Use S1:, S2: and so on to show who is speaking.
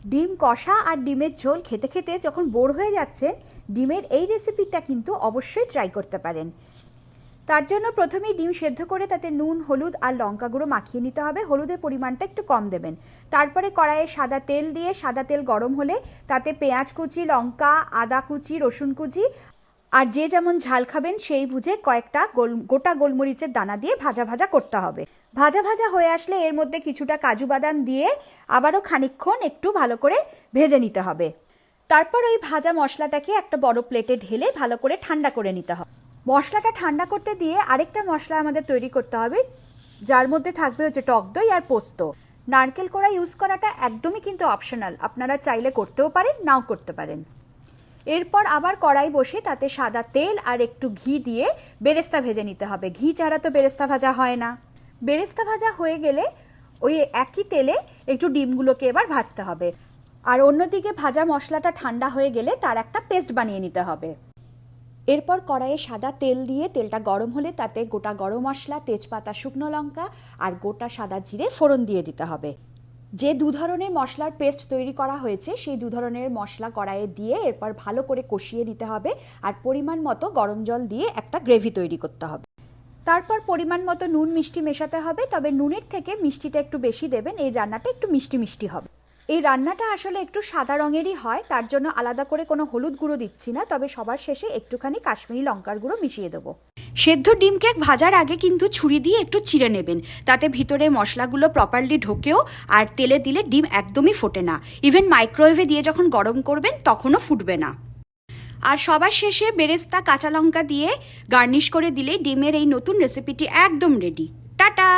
S1: ডিম কষা আর ডিমের ঝোল খেতে খেতে যখন বোর হয়ে যাচ্ছেন, ডিমের এই রেসিপিটা কিন্তু অবশ্যই ট্রাই করতে পারেন। তার জন্য প্রথমেই ডিম সেদ্ধ করে তাতে নুন, হলুদ আর লঙ্কা গুঁড়ো মাখিয়ে নিতে হবে। হলুদের পরিমাণটা একটু কম দেবেন। তারপরে কড়াইয়ে সাদা তেল দিয়ে সাদা তেল গরম হলে তাতে পেঁয়াজ কুচি, লঙ্কা, আদা কুচি, রসুন কুচি আর যে যেমন ঝাল খাবেন সেই বুঝে কয়েকটা গোটা গোলমরিচের দানা দিয়ে ভাজা ভাজা করতে হবে। ভাজা ভাজা হয়ে আসলে এর মধ্যে কিছুটা কাজু বাদাম দিয়ে আবারও খানিকক্ষণ একটু ভালো করে ভেজে নিতে হবে। তারপর ওই ভাজা মশলাটাকে একটা বড় প্লেটে ঢেলে ভালো করে ঠান্ডা করে নিতে হবে। মশলাটা ঠান্ডা করতে দিয়ে আরেকটা মশলা আমাদের তৈরি করতে হবে, যার মধ্যে থাকবে হচ্ছে টক দই আর পোস্ত। নারকেল কোড়া ইউজ করাটা একদমই কিন্তু অপশনাল, আপনারা চাইলে করতেও পারেন, নাও করতে পারেন। এরপর আবার কড়াই বসে তাতে সাদা তেল আর একটু ঘি দিয়ে বেরেস্তা ভেজে নিতে হবে। ঘি ছাড়া তো বেরেস্তা ভাজা হয় না। বেরেস্তা ভাজা হয়ে গেলে ওই একই তেলে একটু ডিমগুলোকে এবার ভাজতে হবে। আর অন্যদিকে ভাজা মশলাটা ঠান্ডা হয়ে গেলে তার একটা পেস্ট বানিয়ে নিতে হবে। এরপর কড়াইয়ে সাদা তেল দিয়ে তেলটা গরম হলে তাতে গোটা গরম মশলা, তেজপাতা, শুকনো লঙ্কা আর গোটা সাদা জিরে ফোড়ন দিয়ে দিতে হবে। যে দু ধরনের মশলার পেস্ট তৈরি করা হয়েছে সেই দু ধরনের মশলা কড়াইয়ে দিয়ে এরপর ভালো করে কষিয়ে নিতে হবে আর পরিমাণ মতো গরম জল দিয়ে একটা গ্রেভি তৈরি করতে হবে। তারপর পরিমাণ মতো নুন মিষ্টি মেশাতে হবে, তবে নুনের থেকে মিষ্টিটা একটু বেশি দেবেন, এই রান্নাটা একটু মিষ্টি মিষ্টি হবে। এই রান্নাটা আসলে একটু সাদা রঙেরই হয়, তার জন্য আলাদা করে কোনো হলুদ গুঁড়ো দিচ্ছি না, তবে সবার শেষে একটুখানি কাশ্মীরি লঙ্কার গুঁড়ো মিশিয়ে দেবো। সেদ্ধ ডিমকে ভাজার আগে কিন্তু ছুরি দিয়ে একটু চিড়ে নেবেন, তাতে ভিতরে মশলাগুলো প্রপারলি ঢোকেও, আর তেলে দিলে ডিম একদমই ফোটে না। ইভেন মাইক্রোওয়েভে দিয়ে যখন গরম করবেন তখনও ফুটবে না। আর সবার শেষে বেরেস্তা, কাঁচা লঙ্কা দিয়ে গার্নিশ করে দিলেই ডিমের এই নতুন রেসিপিটি একদম রেডি। টাটা।